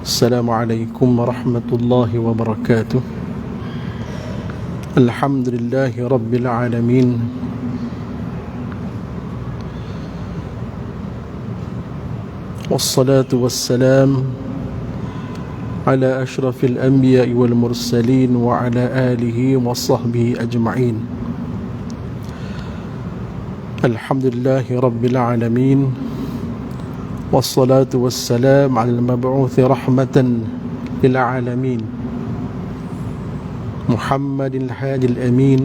السلام عليكم ورحمة الله وبركاته. الحمد لله رب العالمين، والصلاة والسلام على أشرف الأنبياء والمرسلين وعلى آله وصحبه أجمعين. الحمد لله رب العالمين، والصلاة والسلام على المبعوث رحمة للعالمين محمد الهادي الأمين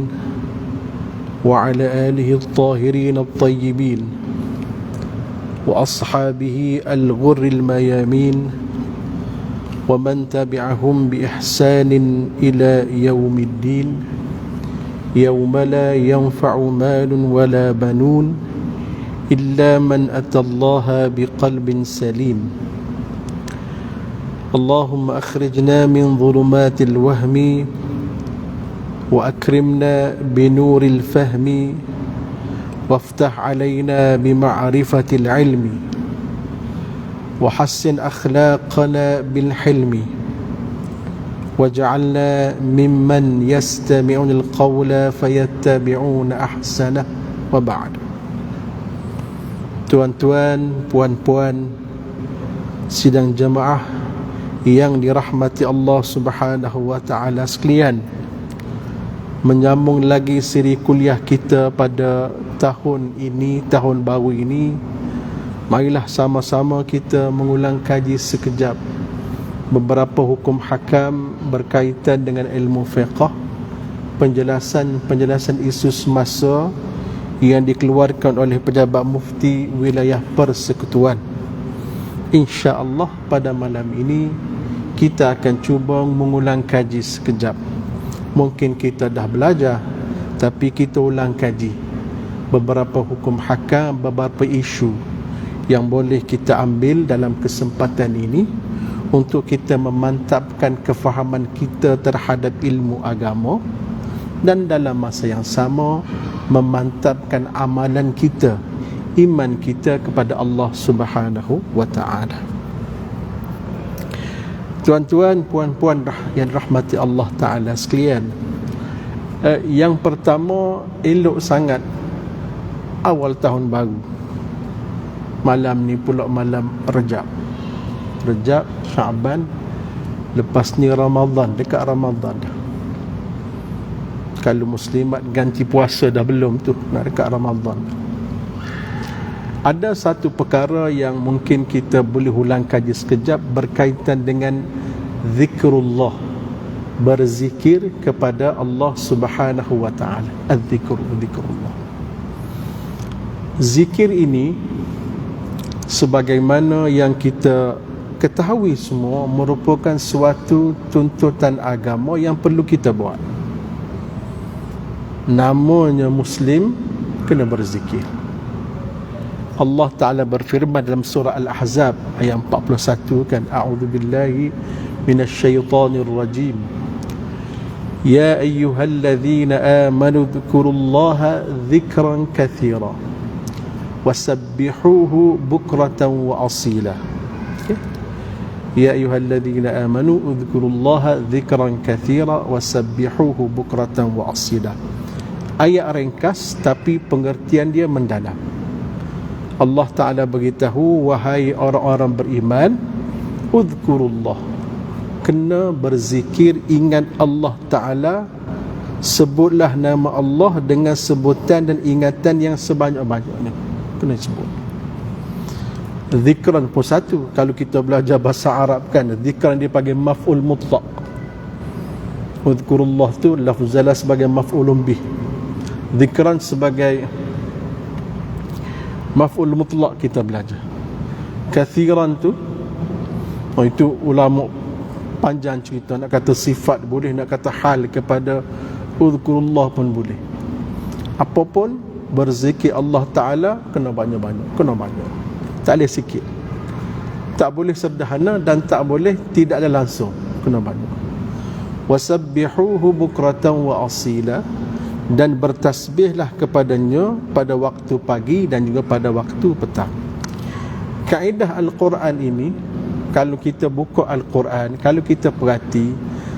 وعلى آله الطاهرين الطيبين وأصحابه الغر الميامين ومن تبعهم بإحسان إلى يوم الدين، يوم لا ينفع مال ولا بنون إلا من أتى الله بقلب سليم. اللهم أخرجنا من ظلمات الوهم وأكرمنا بنور الفهم وافتح علينا بمعرفة العلم وحسن أخلاقنا بالحلم واجعلنا ممن يستمعون القول فيتبعون أحسنه. وبعد. Tuan-tuan, puan-puan, sidang jemaah yang dirahmati Allah Subhanahu wa taala sekalian, menyambung lagi siri kuliah kita pada tahun ini, tahun baru ini. Marilah sama-sama kita mengulang kaji sekejap beberapa hukum hakam berkaitan dengan ilmu fiqh, penjelasan isu semasa yang dikeluarkan oleh pejabat mufti wilayah persekutuan. InsyaAllah pada malam ini kita akan cuba mengulang kaji sekejap. Mungkin kita dah belajar, tapi kita ulang kaji beberapa hukum hakam, beberapa isu yang boleh kita ambil dalam kesempatan ini untuk kita memantapkan kefahaman kita terhadap ilmu agama, dan dalam masa yang sama memantapkan amalan kita, iman kita kepada Allah Subhanahu wa taala. Tuan-tuan, puan-puan yang rahmati Allah taala sekalian, yang pertama, elok sangat awal tahun baru. Malam ni pula malam Rejab, Syaban, lepas ni Ramadan, dekat Ramadan dah. Kalau muslimat ganti puasa dah belum tu, nak dekat Ramadan. Ada satu perkara yang mungkin kita boleh ulang kaji sekejap berkaitan dengan zikrullah, berzikir kepada Allah Subhanahu wa taala. Zikrullah. Zikir ini, sebagaimana yang kita ketahui semua, merupakan suatu tuntutan agama yang perlu kita buat. Namanya Muslim kena berzikir. Allah Ta'ala berfirman dalam surah Al-Ahzab ayat 41 kan, a'udzubillahi minasyaitanir rajim, ya ayyuhalladzina amanu dzkurullaha dzikran katsira wasabbihuhu bukratan wa asila. Ya ayyuhalladzina amanu dzkurullaha dzikran katsira wasabbihuhu bukratan wa asila. Ayat ringkas tapi pengertian dia mendalam. Allah Ta'ala beritahu, wahai orang-orang beriman, udhkurullah, kena berzikir, ingat Allah Ta'ala, sebutlah nama Allah dengan sebutan dan ingatan yang sebanyak-banyaknya. Kena sebut. Zikran pun satu. Kalau kita belajar bahasa Arab kan, zikran dia panggil maf'ul mutlaq. Udhkurullah tu lafzalah sebagai maf'ulun bih, zikran sebagai maf'ul mutlaq kita belajar. Kathiran tu, itu ulama panjang cerita, nak kata sifat boleh, nak kata hal kepada udhkurullah pun boleh. Apapun berzikir Allah Ta'ala kena banyak-banyak, kena banyak, tak boleh sikit, tak boleh sederhana dan tak boleh tidak ada langsung, kena banyak. Wasabbihuhu bukratan wa asila, dan bertasbihlah kepadanya pada waktu pagi dan juga pada waktu petang. Kaedah Al-Quran ini kalau kita buka Al-Quran, kalau kita perhati,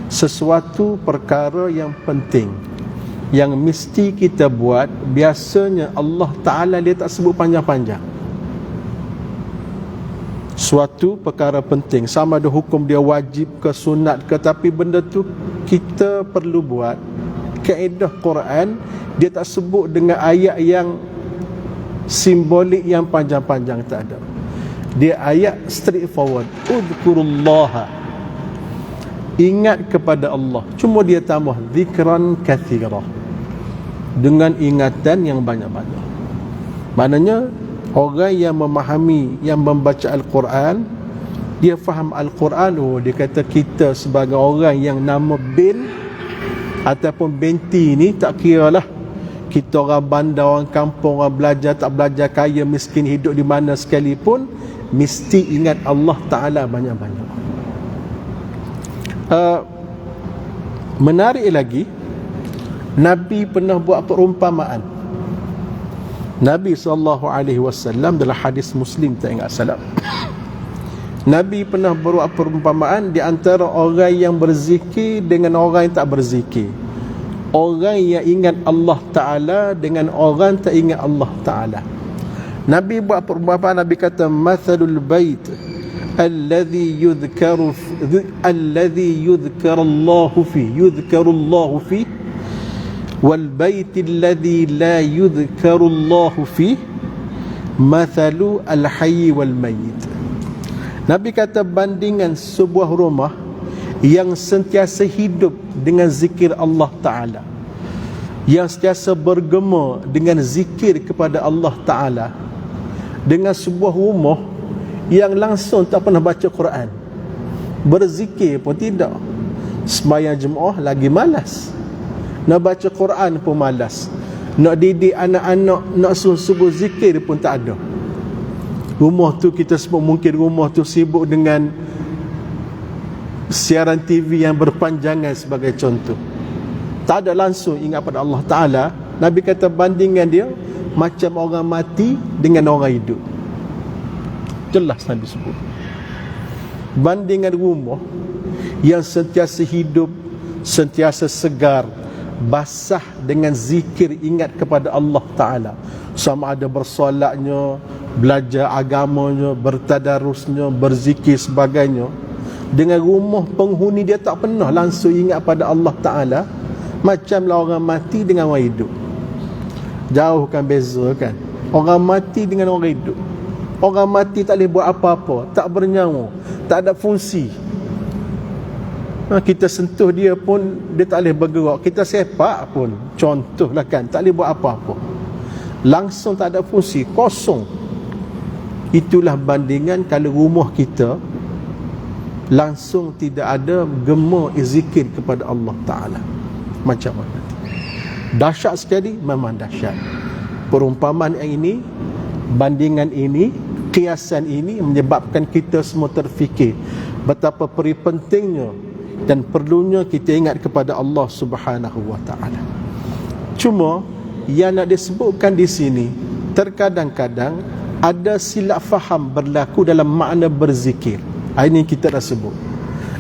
sesuatu perkara yang penting yang mesti kita buat, biasanya Allah Ta'ala dia tak sebut panjang-panjang. Suatu perkara penting, sama ada hukum dia wajib ke sunat ke, tapi benda tu kita perlu buat. Kaedah Quran dia tak sebut dengan ayat yang simbolik yang panjang-panjang, tak ada. Dia ayat straightforward, udhkurullaha, ingat kepada Allah. Cuma dia tambah zikran kathira, dengan ingatan yang banyak-banyak. Maknanya orang yang memahami, yang membaca Al-Quran, dia faham Al-Quran. Oh, dia kata kita sebagai orang yang nama bin ataupun binti ni, tak kira lah kita orang bandar, orang kampung, orang belajar, tak belajar, kaya, miskin, hidup di mana sekalipun, mesti ingat Allah Ta'ala banyak-banyak. Menarik lagi, Nabi pernah buat perumpamaan. Nabi SAW dalam hadis Muslim, tak ingat salah, Nabi pernah buat perumpamaan di antara orang yang berzikir dengan orang yang tak berzikir, orang yang ingat Allah Ta'ala dengan orang tak ingat Allah Ta'ala. Nabi buat perumpamaan, Nabi kata, mathalul bait alladhi yudhkaru Allahu fi wal bait alladhi la yudhkaru Allahu fi mathalu al hayy wal mayyit. Nabi kata, bandingan sebuah rumah yang sentiasa hidup dengan zikir Allah Ta'ala, yang sentiasa bergema dengan zikir kepada Allah Ta'ala, dengan sebuah rumah yang langsung tak pernah baca Quran, berzikir pun tidak, sembahyang Jumaat lagi malas, nak baca Quran pun malas, nak didik anak-anak, nak suruh zikir pun tak ada. Rumah tu kita sebut, mungkin rumah tu sibuk dengan siaran TV yang berpanjangan sebagai contoh, tak ada langsung ingat pada Allah Ta'ala. Nabi kata bandingan dia macam orang mati dengan orang hidup. Jelas Nabi sebut. Bandingan rumah yang sentiasa hidup, sentiasa segar, basah dengan zikir, ingat kepada Allah Ta'ala, sama ada bersolatnya, belajar agamanya, bertadarusnya, berzikir sebagainya, dengan rumah penghuni dia tak pernah langsung ingat pada Allah Ta'ala, macamlah orang mati dengan orang hidup. Jauh kan beza kan, orang mati dengan orang hidup. Orang mati tak boleh buat apa-apa, tak bernyawa, tak ada fungsi. Kita sentuh dia pun dia tak boleh bergerak, kita sepak pun contohlah kan, tak boleh buat apa-apa, langsung tak ada fungsi, kosong. Itulah bandingan kalau rumah kita langsung tidak ada gema zikir kepada Allah Ta'ala, macam mana? Dahsyat sekali, memang dahsyat. Perumpamaan yang ini, bandingan ini, kiasan ini menyebabkan kita semua terfikir betapa pentingnya dan perlunya kita ingat kepada Allah Subhanahu wa Ta'ala. Cuma yang nak disebutkan di sini, terkadang-kadang ada silap faham berlaku dalam makna berzikir. Ini kita dah sebut.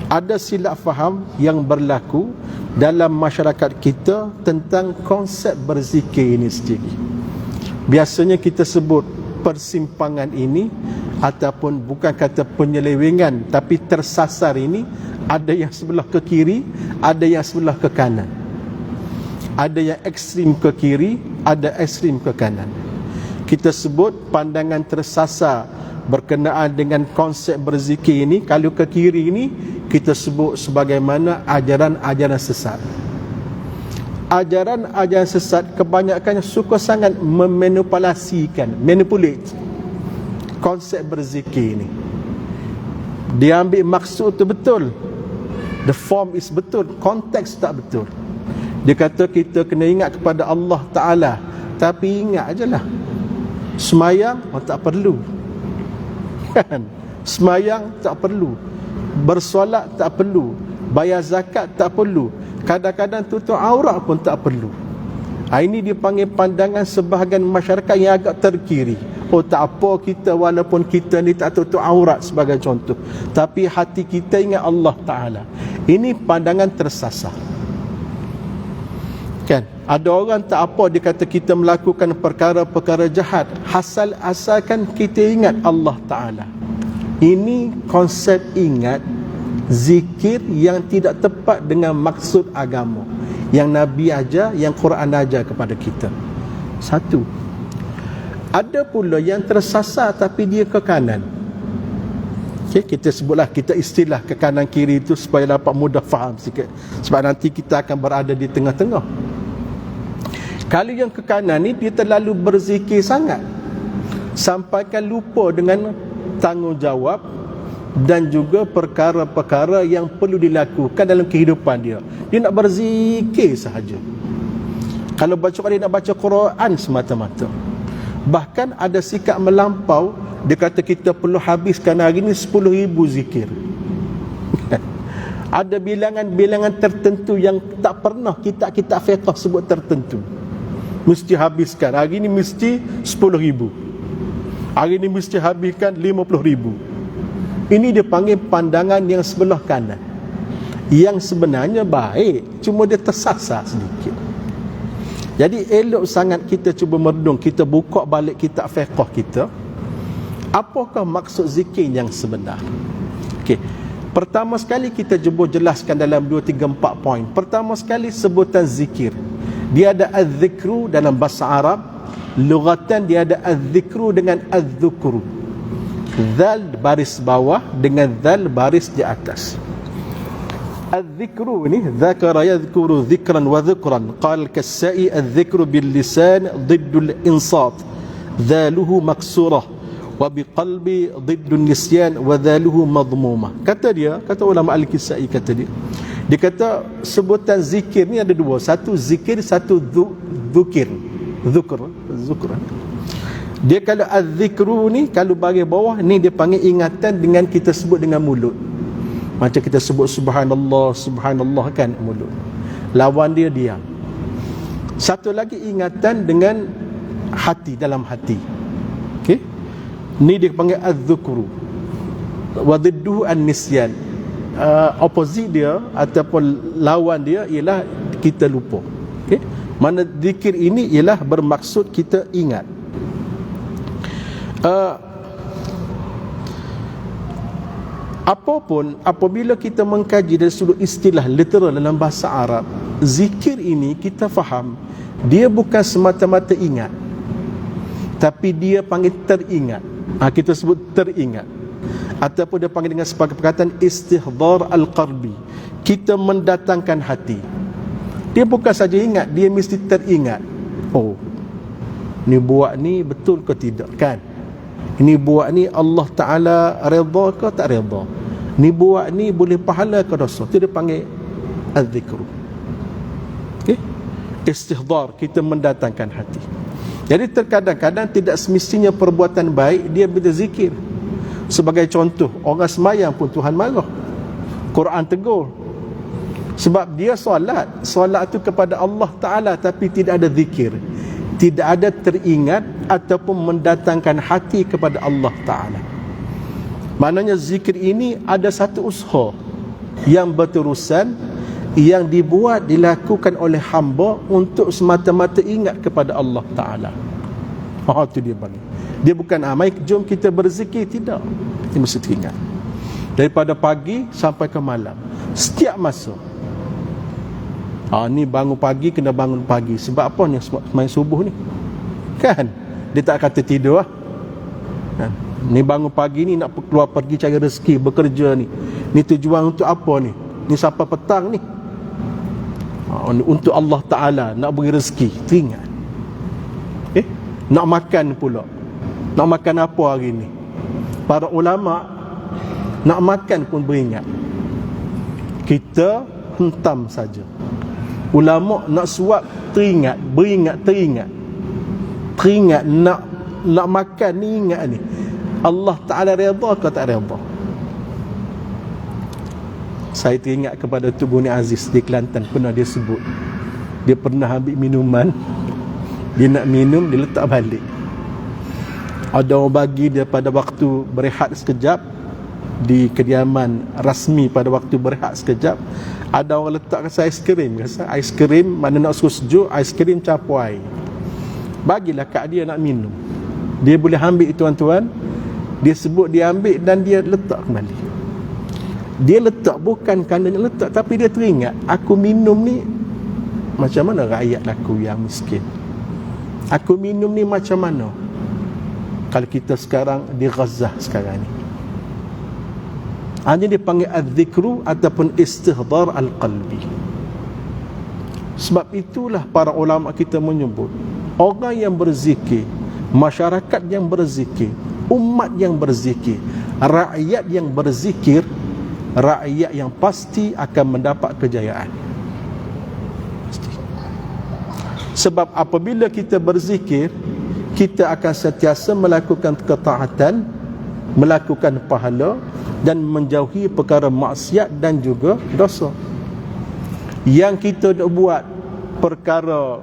Ada silap faham yang berlaku dalam masyarakat kita tentang konsep berzikir ini sendiri. Biasanya kita sebut persimpangan ini, ataupun bukan kata penyelewengan, tapi tersasar ini, ada yang sebelah ke kiri, ada yang sebelah ke kanan, ada yang ekstrim ke kiri, ada ekstrim ke kanan. Kita sebut pandangan tersasar berkenaan dengan konsep berzikir ini, kalau ke kiri ini kita sebut sebagaimana ajaran-ajaran sesat. Ajaran-ajaran sesat kebanyakannya suka sangat memanipulasikan, manipulate konsep berzikir ini. Dia ambil maksud tu betul, the form is betul, konteks tak betul. Dia kata kita kena ingat kepada Allah Ta'ala, tapi ingat aje lah, semayang tak perlu kan? Semayang tak perlu, bersolat tak perlu, bayar zakat tak perlu, kadang-kadang tutup aurat pun tak perlu. Ini dipanggil pandangan sebahagian masyarakat yang agak terkiri. oh tak apa kita, walaupun kita ni tak tutup aurat sebagai contoh, tapi hati kita ingat Allah Ta'ala. Ini pandangan tersasar. Kan? Ada orang tak apa, dia kata kita melakukan perkara-perkara jahat, asalkan kita ingat Allah Ta'ala. Ini konsep ingat zikir yang tidak tepat dengan maksud agama yang Nabi ajar, yang Quran ajar kepada kita. Satu. Ada pula yang tersasar tapi dia ke kanan. Okay, kita sebutlah, kita istilah ke kanan kiri itu supaya dapat mudah faham sikit, sebab nanti kita akan berada di tengah-tengah. Kalau yang ke kanan ni dia terlalu berzikir sangat sampaikan lupa dengan tanggungjawab dan juga perkara-perkara yang perlu dilakukan dalam kehidupan dia. Dia nak berzikir sahaja. Kalau baca Quran, dia nak baca Quran semata-mata. Bahkan ada sikap melampau, dia kata kita perlu habiskan hari ni 10,000 zikir. Ada bilangan-bilangan tertentu yang tak pernah kitab-kitab fiqh sebut tertentu. Mesti habiskan, hari ni mesti 10,000, hari ni mesti habiskan 50,000. Ini dia panggil pandangan yang sebelah kanan, yang sebenarnya baik, cuma dia tersasar sedikit. Jadi elok sangat kita cuba merenung, kita buka balik kitab fiqh kita, apakah maksud zikir yang sebenar. Okey, pertama sekali kita cuba jelaskan dalam 2, 3, 4 poin. Pertama sekali sebutan zikir, dia ada az-zikru dalam bahasa Arab, lughatan dia ada az-zikru dengan az-zukru, zal baris bawah dengan zal baris di atas. الذكر ini ذكر يذكر ذكرا وذكرا قال الكسائي الذكر باللسان ضد الإنصات ذاله مكسورة وبقلب ضد النسيان وذاله مضمومة. Kata ulama Al-Kisai, kata dia kata sebutan zikir ni ada dua, satu zikir, satu zukir. Dia kalau az-zikru ni, kalau bagi bawah ni dia panggil ingatan dengan kita sebut dengan mulut. Macam kita sebut subhanallah, subhanallah kan mulut. Lawan dia diam. Satu lagi ingatan dengan hati, dalam hati. Okey. Ni dia panggil az-zukru. Wa didduhu an-nisyan. Opposite dia ataupun lawan dia ialah kita lupa. Okey. Mana zikir ini ialah bermaksud kita ingat. Apapun, apabila kita mengkaji dari sudut istilah literal dalam bahasa Arab, zikir ini kita faham dia bukan semata-mata ingat, tapi dia panggil teringat. Kita sebut teringat, ataupun dia panggil dengan sebagai perkataan istihdar al-qalbi, kita mendatangkan hati. Dia bukan saja ingat, dia mesti teringat. Oh, ni buat ni betul ke tidak, kan? Ini buat ni Allah Ta'ala redha ke tak redha? Ni buat ni boleh pahala ke dosa? Itu dia panggil az-zikru. Okay? Istihdar, kita mendatangkan hati. Jadi terkadang-kadang tidak semestinya perbuatan baik dia berzikir. Sebagai contoh, orang semayang pun Tuhan marah, Quran tegur. Sebab dia solat tu kepada Allah Ta'ala, tapi tidak ada zikir, tidak ada teringat ataupun mendatangkan hati kepada Allah Ta'ala. Maknanya zikir ini ada satu usaha yang berterusan, yang dibuat, dilakukan oleh hamba untuk semata-mata ingat kepada Allah Ta'ala. Itu dia bagi. Dia bukan amai, jom kita berzikir, tidak. Dia mesti ingat. Daripada pagi sampai ke malam, setiap masa. Ni bangun pagi, kena bangun pagi. Sebab apa ni? Main subuh ni, kan? Dia tak kata tidur kan? Ni bangun pagi ni nak keluar pergi cari rezeki, bekerja ni. Ni tujuan untuk apa ni? Ni sampai petang ni, untuk Allah Ta'ala, nak beri rezeki. Teringat. Nak makan pula. Nak makan apa hari ni? Para ulama nak makan pun beringat. Kita hentam saja. Ulama nak suap teringat, beringat, teringat nak makan ni, ingat ni Allah Ta'ala redha ke tak redha. Saya teringat kepada Tubuh Ni Aziz di Kelantan, pernah dia sebut, dia pernah ambil minuman, dia nak minum, dia letak balik. Ada orang bagi dia pada waktu berehat sekejap di kediaman rasmi, pada waktu berehat sekejap. Ada orang letak rasa aiskrim, mana nak suruh sejuk, aiskrim campur air. Bagilah kat dia nak minum. Dia boleh ambil, tuan-tuan. Dia sebut dia ambil dan dia letak kembali. Dia letak bukan kerana dia letak, tapi dia teringat, aku minum ni macam mana rakyat aku yang miskin. Aku minum ni macam mana kalau kita sekarang di Gaza sekarang ni. Hanya dipanggil az-zikru ataupun istihdar al-qalbi. Sebab itulah para ulama kita menyebut, orang yang berzikir, masyarakat yang berzikir, umat yang berzikir, rakyat yang berzikir, rakyat yang pasti akan mendapat kejayaan. Pasti. Sebab apabila kita berzikir, kita akan sentiasa melakukan ketaatan, melakukan pahala dan menjauhi perkara maksiat dan juga dosa. Yang kita nak buat perkara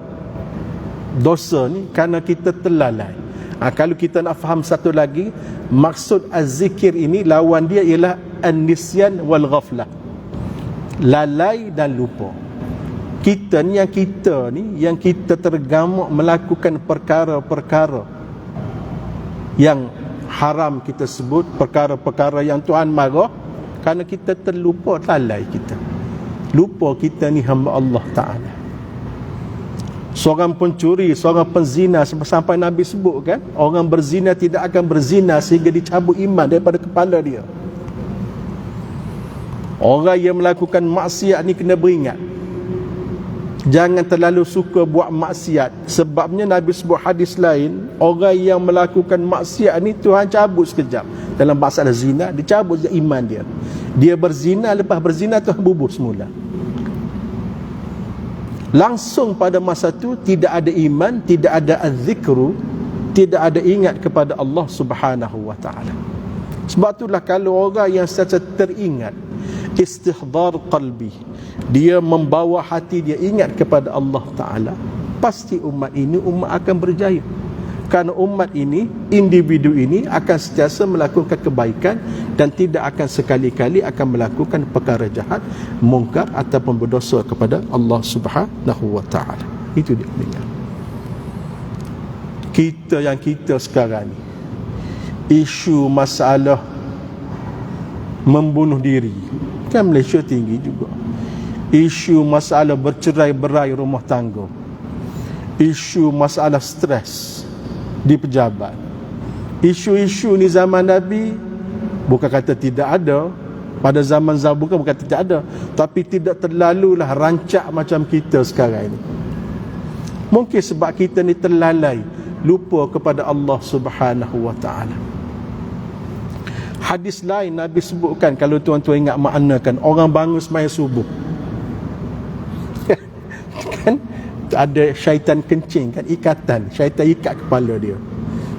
dosa ni kerana kita terlalai. Kalau kita nak faham satu lagi, maksud az-zikir ini lawan dia ialah an-nisyan wal ghaflah. Lalai dan lupa. Kita ni yang kita tergamak melakukan perkara-perkara yang haram, kita sebut perkara-perkara yang Tuhan marah, kerana kita terlupa, lalai kita. Lupa kita ni hamba Allah Ta'ala. Seorang pencuri, seorang penzina, sampai Nabi sebut kan, orang berzina tidak akan berzina sehingga dicabut iman daripada kepala dia. Orang yang melakukan maksiat ni kena beringat, jangan terlalu suka buat maksiat. Sebabnya Nabi sebut hadis lain, orang yang melakukan maksiat ni Tuhan cabut sekejap. Dalam masalah zina, dicabut iman dia. Dia berzina, lepas berzina Tuhan bubuh semula. Langsung pada masa tu tidak ada iman, tidak ada az-zikru, tidak ada ingat kepada Allah Subhanahu wa ta'ala. Sebab itulah kalau orang yang secara teringat, istihdar qalbi, dia membawa hati dia ingat kepada Allah Ta'ala, pasti umat ini akan berjaya. Kerana umat ini, individu ini akan sentiasa melakukan kebaikan dan tidak akan sekali-kali akan melakukan perkara jahat, mungkar ataupun berdosa kepada Allah Subhanahu wa ta'ala. Itu dia. Kita sekarang ni, isu masalah membunuh diri kan Malaysia tinggi juga. Isu masalah bercerai-berai rumah tangga, isu masalah stres di pejabat. Isu-isu ni zaman Nabi bukan kata tidak ada, pada zaman bukan kata tidak ada, tapi tidak terlalulah rancak macam kita sekarang ini. Mungkin sebab kita ni terlalai, lupa kepada Allah Subhanahu wa ta'ala. Hadis lain Nabi sebutkan, kalau tuan-tuan ingat maknakan, orang bangun sembahyang subuh kan ada syaitan kencing kan, ikatan, syaitan ikat kepala dia.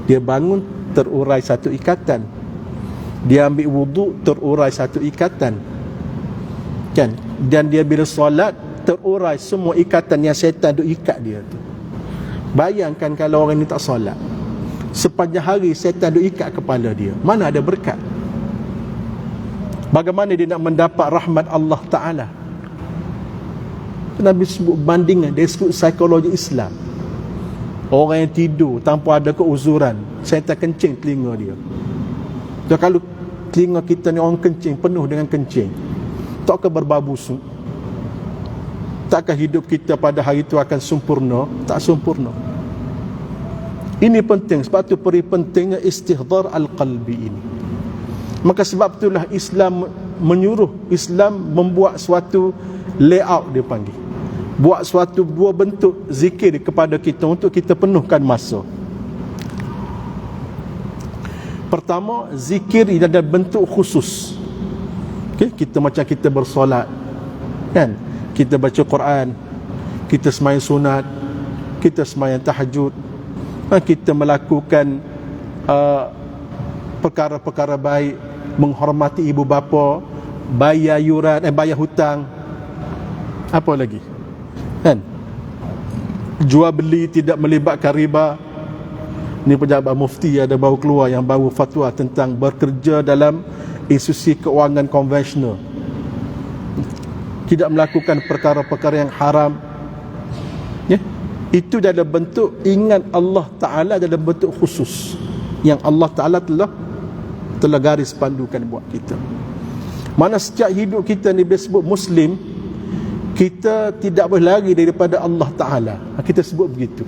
Dia bangun, terurai satu ikatan. Dia ambil wuduk, terurai satu ikatan kan. Dan dia bila solat, terurai semua ikatan yang syaitan duk ikat dia tu. Bayangkan kalau orang ni tak solat, sepanjang hari syaitan duk ikat kepala dia, mana ada berkat? Bagaimana dia nak mendapat rahmat Allah Ta'ala? Nabi sebut bandingan, dia sebut psikologi Islam. Orang yang tidur tanpa ada keuzuran, syaitan kencing telinga dia. So, kalau telinga kita ni orang kencing, penuh dengan kencing, takkah berbau busuk? Takkah hidup kita pada hari itu akan sempurna? Tak sempurna. Ini penting, sebab tu pentingnya istihdar al-qalbi ini. Maka sebab itulah Islam menyuruh, Islam membuat suatu layout, dia panggil, buat suatu dua bentuk zikir kepada kita untuk kita penuhkan masa. Pertama, zikir ada bentuk khusus. Okay? Kita macam kita bersolat kan, kita baca Quran, kita sembahyang sunat, kita sembahyang tahajud, kita melakukan perkara-perkara baik, menghormati ibu bapa, bayar yuran, bayar hutang, apa lagi kan, jual beli tidak melibatkan riba, Ni pejabat mufti ada baru keluar yang baru fatwa tentang bekerja dalam institusi keuangan konvensional, tidak melakukan perkara-perkara yang haram, ya. Itu dalam bentuk ingat Allah Ta'ala dalam bentuk khusus yang Allah Ta'ala telah garis pandukan buat kita. Mana setiap hidup kita ni disebut Muslim, kita tidak boleh lari daripada Allah Ta'ala. Kita sebut begitu.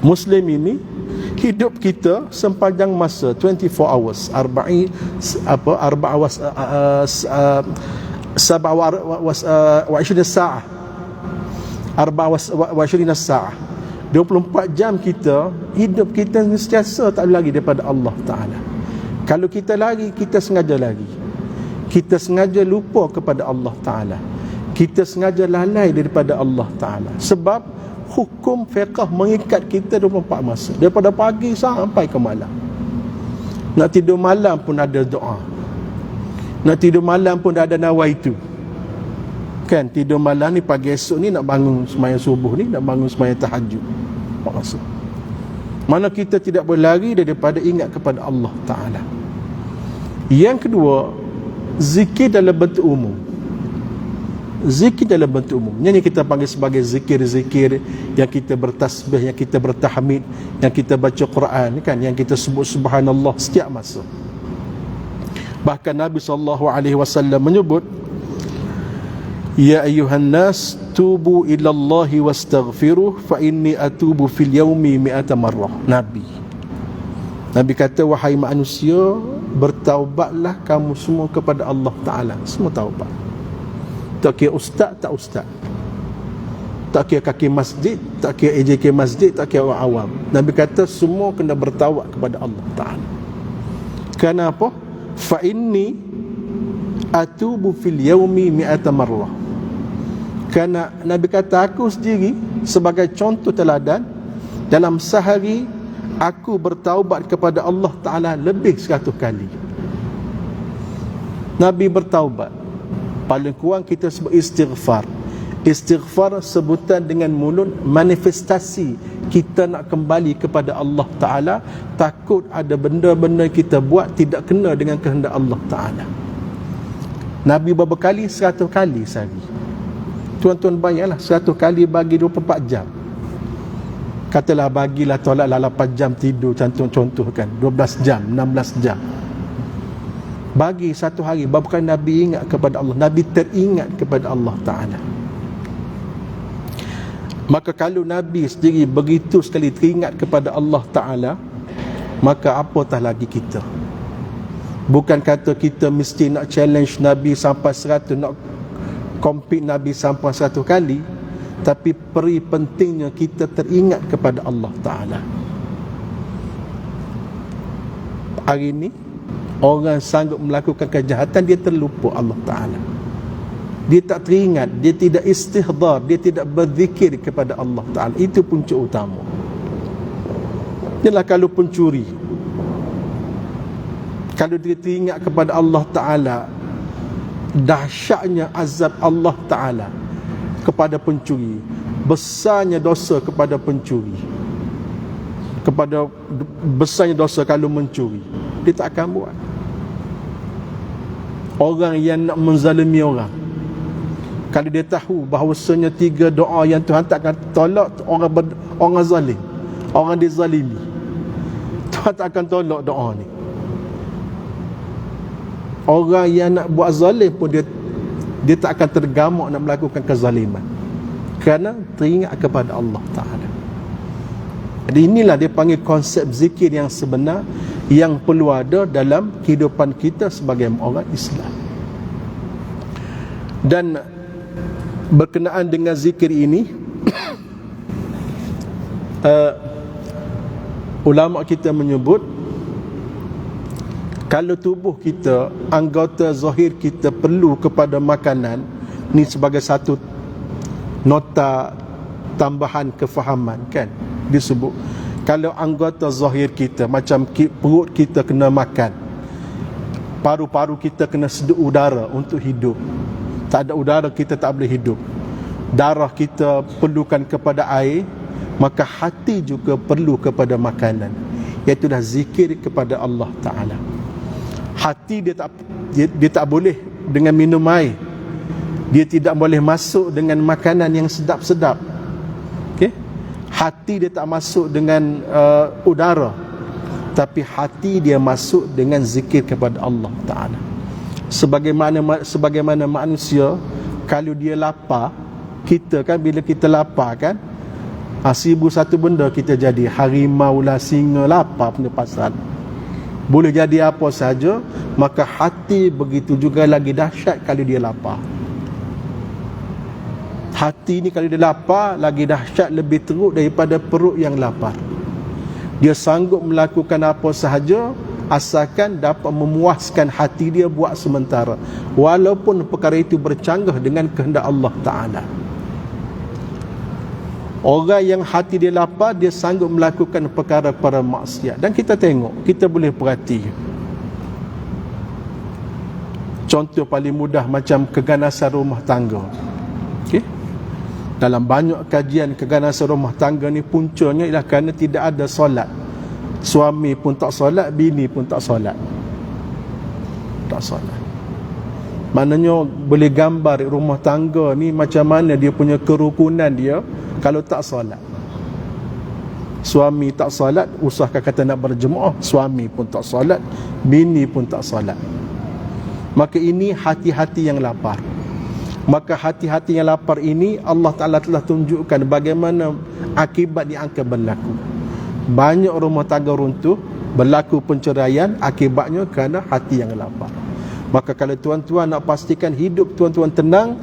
Muslim ini hidup kita sepanjang masa 24 hours, 24 jam kita hidup kita sentiasa tak lari daripada Allah Ta'ala. Kalau kita lari, kita sengaja lari, kita sengaja lupa kepada Allah Ta'ala, kita sengaja lalai daripada Allah Ta'ala. Sebab hukum fiqh mengikat kita 24 masa, daripada pagi sampai ke malam. Nak tidur malam pun ada doa, nak tidur malam pun ada nawaitu. Kan tidur malam ni, pagi esok ni nak bangun sembahyang subuh ni, nak bangun sembahyang tahajud. Masa mana kita tidak boleh lari daripada ingat kepada Allah Ta'ala. Yang kedua, zikir dalam bentuk umum. Zikir dalam bentuk umum, yang kita panggil sebagai zikir-zikir yang kita bertasbih, yang kita bertahmid, yang kita baca Quran, kan, yang kita sebut subhanallah setiap masa. Bahkan Nabi SAW menyebut, ya ayuhan nas tubu ilallahi wastaghfiruh fa inni atubu fil yaumi mi'ata marrah. Nabi kata, wahai manusia, bertaubatlah kamu semua kepada Allah Ta'ala. Semua taubat, tak kira ustaz tak ustaz, tak kira kaki masjid, tak kira AJK masjid, tak kira orang awam. Nabi kata semua kena bertawab kepada Allah Ta'ala. Kenapa? Fa inni atubu fil yaumi mi'ata marrah. Kerana Nabi kata, aku sendiri sebagai contoh teladan, dalam sehari aku bertaubat kepada Allah Ta'ala lebih 100 kali. Nabi bertaubat. Paling kurang kita sebut istighfar. Istighfar sebutan dengan mulut, manifestasi kita nak kembali kepada Allah Ta'ala. Takut ada benda-benda kita buat tidak kena dengan kehendak Allah Ta'ala. Nabi berapa kali? 100 kali sehari. Tuan-tuan bayanglah, 100 kali bagi 24 jam. Katalah bagilah tolaklah 8 jam tidur, contoh kan, 12 jam, 16 jam. Bagi satu hari, berapa kali Nabi ingat kepada Allah? Nabi teringat kepada Allah Ta'ala. Maka kalau Nabi sendiri begitu sekali teringat kepada Allah Ta'ala, maka apatah lagi kita. Bukan kata kita mesti nak challenge Nabi sampai 100, nak compete Nabi sampai 100 kali, tapi peri pentingnya kita teringat kepada Allah Ta'ala. Hari ini orang sanggup melakukan kejahatan, dia terlupa Allah Ta'ala. Dia tak teringat, dia tidak istihdar, dia tidak berzikir kepada Allah Ta'ala. Itu punca utama. Inilah kalau pencuri, kalau dia teringat kepada Allah Ta'ala, dahsyatnya azab Allah Ta'ala kepada pencuri, besarnya dosa kepada pencuri, kepada besarnya dosa kalau mencuri, dia tak akan buat. Orang yang nak menzalimi orang, kalau dia tahu bahawasanya 3 doa yang Tuhan tak akan tolak orang zalim, orang dizalimi, Tuhan tak akan tolak doa ni. Orang yang nak buat zalim pun dia tak akan tergamak nak melakukan kezaliman, kerana teringat kepada Allah Ta'ala. Jadi inilah dia panggil konsep zikir yang sebenar, yang perlu ada dalam kehidupan kita sebagai orang Islam. Dan berkenaan dengan zikir ini, ulama kita menyebut, kalau tubuh kita, anggota zahir kita perlu kepada makanan, ni sebagai satu nota tambahan kefahaman, kan, disebut kalau anggota zahir kita, macam perut kita kena makan, paru-paru kita kena sedut udara untuk hidup. Tak ada udara kita tak boleh hidup. Darah kita perlukan kepada air, maka hati juga perlu kepada makanan, iaitu dah zikir kepada Allah Ta'ala. Hati dia tak boleh dengan minum air, dia tidak boleh masuk dengan makanan yang sedap-sedap. Okay? Hati dia tak masuk dengan udara, tapi hati dia masuk dengan zikir kepada Allah Ta'ala. Sebagaimana manusia, kalau dia lapar, kita kan bila kita lapar kan, 1001 benda kita jadi. Harimau lah, singa, lapar punya pasal. Boleh jadi apa saja. Maka hati begitu juga lagi dahsyat kalau dia lapar. Hati ni kalau dia lapar, lagi dahsyat, lebih teruk daripada perut yang lapar. Dia sanggup melakukan apa sahaja asalkan dapat memuaskan hati dia buat sementara, walaupun perkara itu bercanggah dengan kehendak Allah Ta'ala. Orang yang hati dia lapar, dia sanggup melakukan perkara-perkara maksiat. Dan kita tengok, kita boleh perhati, contoh paling mudah macam keganasan rumah tangga. Okay? Dalam banyak kajian, keganasan rumah tangga ni puncanya ialah kerana tidak ada solat. Suami pun tak solat, bini pun tak solat. Tak solat. Maknanya boleh gambar rumah tangga ni macam mana dia punya kerukunan dia kalau tak solat. Suami tak solat, usahakan kata nak berjemaah, suami pun tak solat, bini pun tak solat. Maka ini hati-hati yang lapar. Maka hati-hati yang lapar ini Allah Ta'ala telah tunjukkan bagaimana akibat yang akan berlaku. Banyak rumah tangga runtuh, berlaku penceraian, akibatnya kerana hati yang lapar. Maka kalau tuan-tuan nak pastikan hidup tuan-tuan tenang,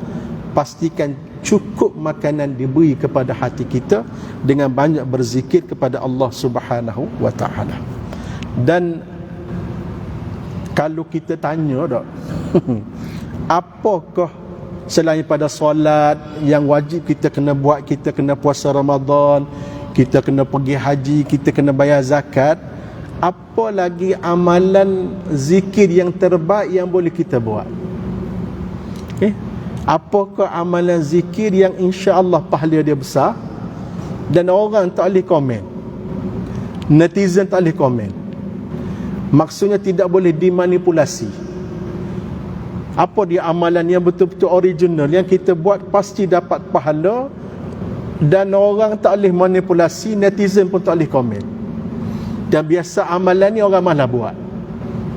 pastikan cukup makanan diberi kepada hati kita dengan banyak berzikir kepada Allah Subhanahu wa Ta'ala. Dan kalau kita tanya tak, apakah selain pada solat yang wajib kita kena buat, kita kena puasa Ramadan, kita kena pergi haji, kita kena bayar zakat, apa lagi amalan zikir yang terbaik yang boleh kita buat? Okay? Apakah amalan zikir yang insya-Allah pahala dia besar dan orang tak boleh komen, netizen tak boleh komen? Maksudnya tidak boleh dimanipulasi. Apa dia amalan yang betul-betul original, yang kita buat pasti dapat pahala dan orang tak boleh manipulasi, netizen pun tak boleh komen. Dan biasa amalan ni orang malah buat,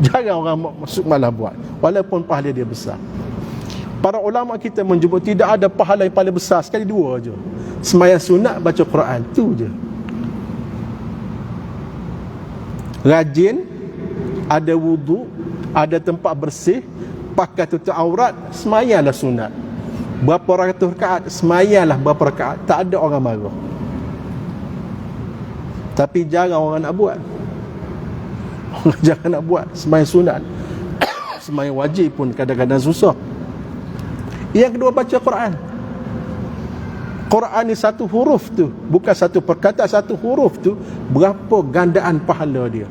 jarang orang masuk malah buat, walaupun pahala dia besar. Para ulama kita menyebut tidak ada pahala yang paling besar, sekali dua je: sembahyang sunat, baca Quran, tu je. Rajin, ada wudu, ada tempat bersih, pakai tutup aurat, sembahyanglah sunat. Berapa ratus rakaat, sembahyanglah berapa rakaat, tak ada orang marah. Tapi jarang orang nak buat. Orang jarang nak buat sembahyang sunat. Sembahyang wajib pun kadang-kadang susah. Yang kedua, baca Quran. Quran ni satu huruf tu, bukan satu perkataan, satu huruf tu berapa gandaan pahala dia.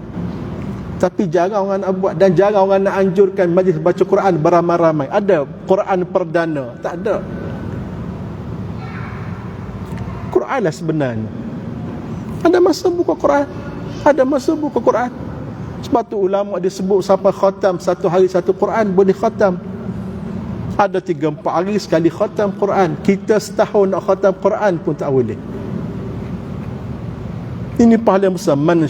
Tapi jarang orang nak buat, dan jarang orang nak anjurkan majlis baca Quran beramai-ramai. Ada Quran perdana? Tak ada. Quran lah sebenarnya. Ada masa buka Quran, ada masa buka Quran. Sebab tu ulama dia sebut sampai khatam, satu hari satu Quran boleh khatam. Ada 3-4 hari sekali khatam Quran. Kita setahun nak khatam Quran pun tak boleh. Ini pahala yang besar. Man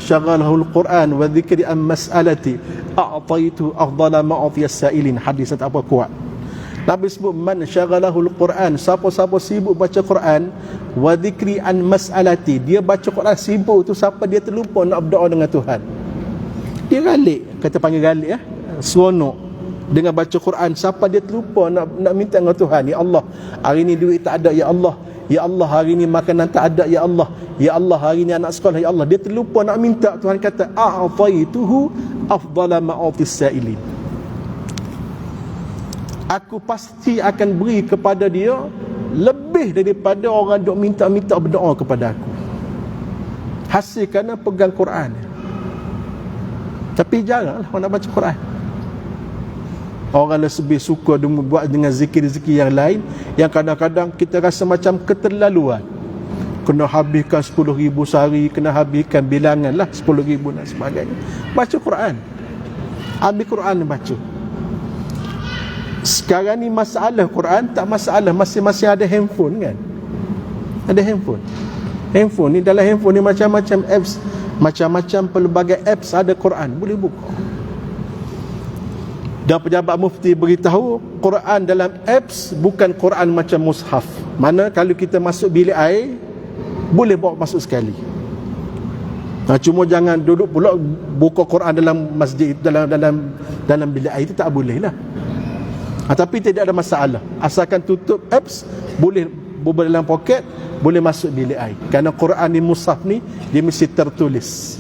syaghalahu al-Quran wa dhikri an mas'alati a'taitu afdala ma'ati as-sa'ilin. Hadis tak apa kuat. Nabi sebut man syaghalahu al-Quran, siapa-siapa sibuk baca Quran, wa dhikri an mas'alati, dia baca Quran sibuk tu siapa dia terlupa nak berdoa dengan Tuhan. Dia galik, kata panggil galik ya, seronok dengan baca Quran, siapa dia terlupa nak minta dengan Tuhan. Ya Allah, hari ni duit tak ada, ya Allah. Ya Allah, hari ni makanan tak ada, ya Allah. Ya Allah, hari ni anak sekolah, ya Allah. Dia terlupa nak minta. Tuhan kata a'taituhu afdala ma'atis sa'ilin, aku pasti akan beri kepada dia lebih daripada orang duk minta-minta berdoa kepada aku. Hasil kerana pegang Quran. Tapi jaranglah orang nak baca Quran. Orang lebih suka buat dengan zikir-zikir yang lain, yang kadang-kadang kita rasa macam keterlaluan. kena habiskan 10,000 sehari, kena habiskan bilangan lah 10,000 dan sebagainya. Baca Quran, ambil Quran baca. Sekarang ni masalah Quran tak masalah, masing-masing ada handphone kan. Ada handphone ni, dalam handphone ni macam-macam apps, macam-macam pelbagai apps ada Quran, boleh buka. Dan pejabat mufti beritahu Quran dalam apps bukan Quran macam mushaf. Mana kalau kita masuk bilik air boleh bawa masuk sekali. Cuma jangan duduk pula buka Quran dalam masjid, dalam bilik air, itu tak boleh lah. Tapi tidak ada masalah, asalkan tutup apps, boleh bubar dalam poket, boleh masuk bilik air. Kerana Quran ni mushaf ni dia mesti tertulis.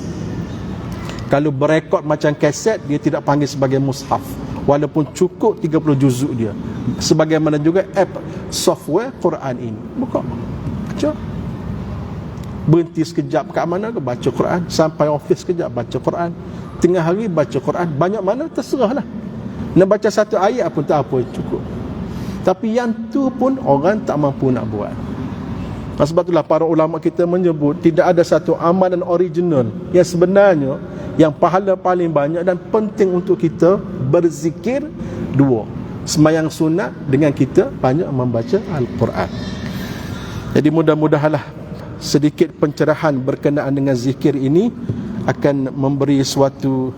Kalau berekod macam kaset, dia tidak panggil sebagai mushaf, walaupun cukup 30 juzuk dia. Sebagaimana juga app software Quran ini. Buka, baca. Berhenti sekejap kat mana ke, baca Quran. Sampai office sekejap, baca Quran. Tengah hari baca Quran. Banyak mana terserah lah. Nak baca satu ayat pun tak apa, cukup. Tapi yang tu pun orang tak mampu nak buat. Sebab itulah para ulama kita menyebut tidak ada satu amalan original yang sebenarnya yang pahala paling banyak dan penting untuk kita berzikir dua: sembahyang sunat dengan kita banyak membaca Al-Quran. Jadi mudah-mudahanlah sedikit pencerahan berkenaan dengan zikir ini akan memberi suatu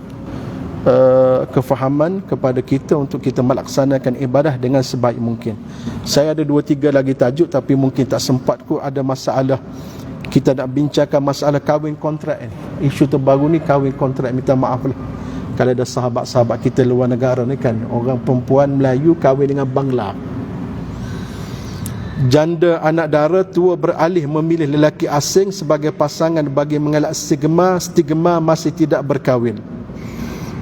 kefahaman kepada kita untuk kita melaksanakan ibadah dengan sebaik mungkin. Saya ada 2-3 lagi tajuk, tapi mungkin tak sempat ku, ada masalah kita nak bincangkan masalah kahwin kontrak ni. Isu terbaru ni kahwin kontrak, minta maaf lah kalau ada sahabat-sahabat kita luar negara ni kan, orang perempuan Melayu kahwin dengan Bangla. Janda anak dara tua beralih memilih lelaki asing sebagai pasangan bagi mengelak stigma masih tidak berkahwin.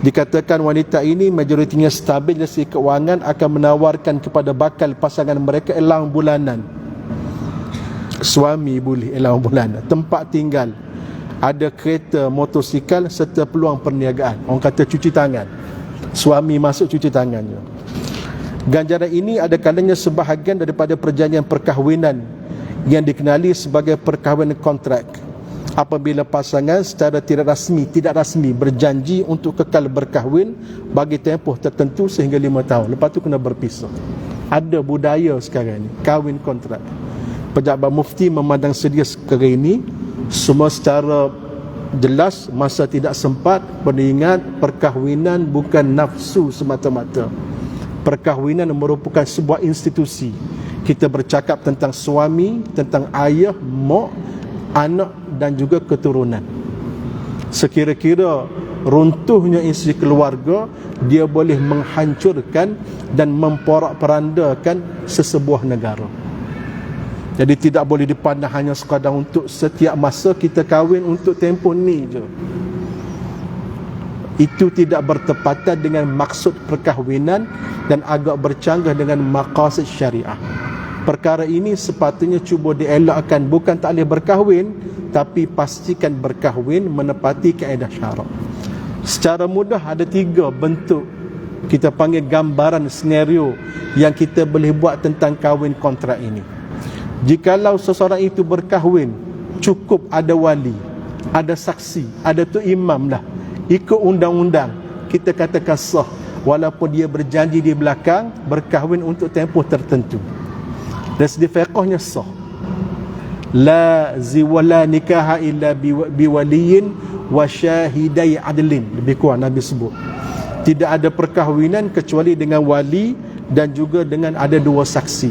Dikatakan wanita ini majoritinya stabil dari segi keuangan, akan menawarkan kepada bakal pasangan mereka allowance bulanan. Suami boleh allowance bulanan, tempat tinggal, ada kereta, motosikal serta peluang perniagaan. Orang kata cuci tangan, suami masuk cuci tangannya. Ganjaran ini ada kalanya sebahagian daripada perjanjian perkahwinan yang dikenali sebagai perkahwinan kontrak. Apabila pasangan secara tidak rasmi berjanji untuk kekal berkahwin bagi tempoh tertentu sehingga 5 tahun, lepas tu kena berpisah. Ada budaya sekarang ni kahwin kontrak. Pejabat mufti memandang serius perkara ini, semua secara jelas, masa tidak sempat, beringat perkahwinan bukan nafsu semata-mata. Perkahwinan merupakan sebuah institusi. Kita bercakap tentang suami, tentang ayah, mak, anak dan juga keturunan. Sekira-kira runtuhnya institusi keluarga, dia boleh menghancurkan dan memporak-perandakan sesebuah negara. Jadi tidak boleh dipandang hanya sekadar untuk setiap masa kita kahwin untuk tempoh ni je. Itu tidak bertepatan dengan maksud perkahwinan dan agak bercanggah dengan maqasid syariah. Perkara ini sepatutnya cuba dielakkan, bukan tak boleh berkahwin, tapi pastikan berkahwin menepati kaedah syarak. Secara mudah ada 3 bentuk, kita panggil gambaran senario yang kita boleh buat tentang kahwin kontrak ini. Jikalau seseorang itu berkahwin, cukup ada wali, ada saksi, ada tu imam lah, ikut undang-undang, kita katakan sah, walaupun dia berjanji di belakang berkahwin untuk tempoh tertentu. Dan segi fiqahnya sah. La ziwala nikaha illa biwaliyin wa syahidai adlin. Lebih kurang Nabi sebut, tidak ada perkahwinan kecuali dengan wali dan juga dengan ada 2 saksi.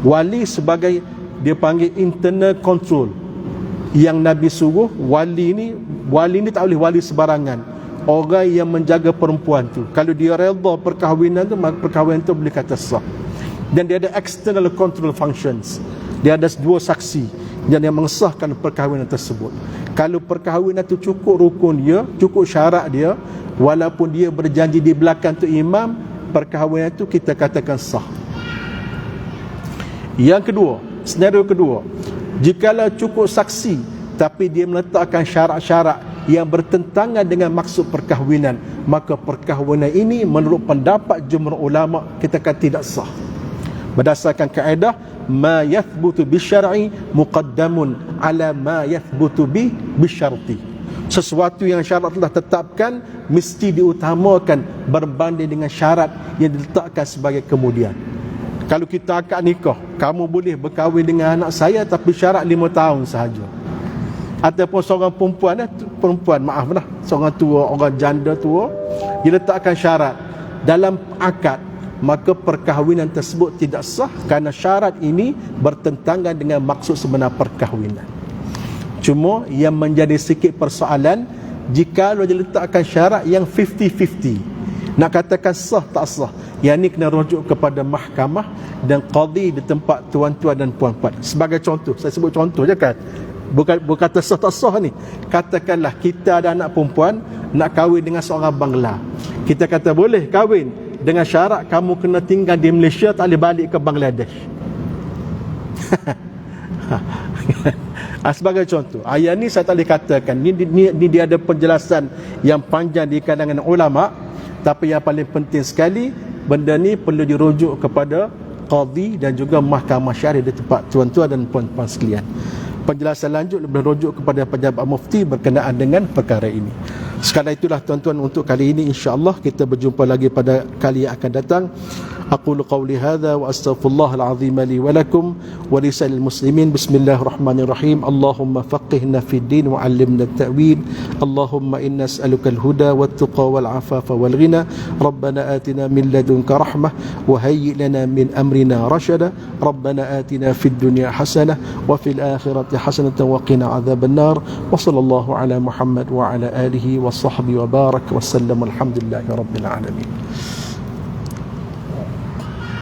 Wali sebagai, dia panggil internal control. Yang Nabi suruh wali ni tak boleh wali sebarangan. Orang yang menjaga perempuan tu, kalau dia redha perkahwinan tu, maka perkahwinan tu boleh kata sah. Dan dia ada external control functions. Dia ada 2 saksi yang mengesahkan perkahwinan tersebut. Kalau perkahwinan itu cukup rukun dia, cukup syarat dia, walaupun dia berjanji di belakang tu imam, perkahwinan itu kita katakan sah. Yang kedua, senario kedua, jikalau cukup saksi tapi dia meletakkan syarat-syarat yang bertentangan dengan maksud perkahwinan, maka perkahwinan ini menurut pendapat jumhur ulama kita kata tidak sah. Berdasarkan kaedah ma yathbutu bisyar'i muqaddamun ala ma yathbutu bisyarti. Sesuatu yang syarat telah tetapkan mesti diutamakan berbanding dengan syarat yang diletakkan sebagai kemudian. Kalau kita akad nikah, kamu boleh berkahwin dengan anak saya tapi syarat 5 tahun sahaja. Ataupun seorang seorang tua, orang janda tua, dia letakkan syarat dalam akad, maka perkahwinan tersebut tidak sah kerana syarat ini bertentangan dengan maksud sebenar perkahwinan. Cuma yang menjadi sikit persoalan, jika dia letakkan syarat yang 50-50, nak katakan sah tak sah, yang ni kena rujuk kepada mahkamah dan qadi di tempat tuan-tuan dan puan-puan. Sebagai contoh, saya sebut contoh je kan, bukan kata sah tak sah ni. Katakanlah kita ada anak perempuan nak kahwin dengan seorang Bangla. Kita kata boleh kahwin dengan syarat kamu kena tinggal di Malaysia, tak boleh balik ke Bangladesh. Sebagai contoh, ayat ni saya tak boleh katakan ni dia ada penjelasan yang panjang di kalangan ulama, tapi yang paling penting sekali, benda ni perlu dirujuk kepada qadi dan juga mahkamah syar'i di tempat tuan-tuan dan puan-puan sekalian. Penjelasan lanjut lebih rujuk kepada pejabat mufti berkenaan dengan perkara ini. Sekadar itulah tuan-tuan untuk kali ini, insya-Allah kita berjumpa lagi pada kali yang akan datang. Aqulu qawli hadha wa astaghfirullahal azim li wa lakum wa lisa'il muslimin. Bismillahirrahmanirrahim. Allahumma faqihna fid din wa 'allimna at-ta'wil. Allahumma inna nas'aluka al-huda wat-tuqa wal-'afafa wal-ghina. Rabbana atina min ladunka rahmah wa hayyi' lana min amrina rashada. Rabbana atina fid dunya hasanah wa fil akhirati hasanatan wa qina 'adzaban nar. Wa sallallahu ala Muhammad wa ala alihi wa sahbihi wa barak wa sallam. Alhamdulillahi rabbil alamin.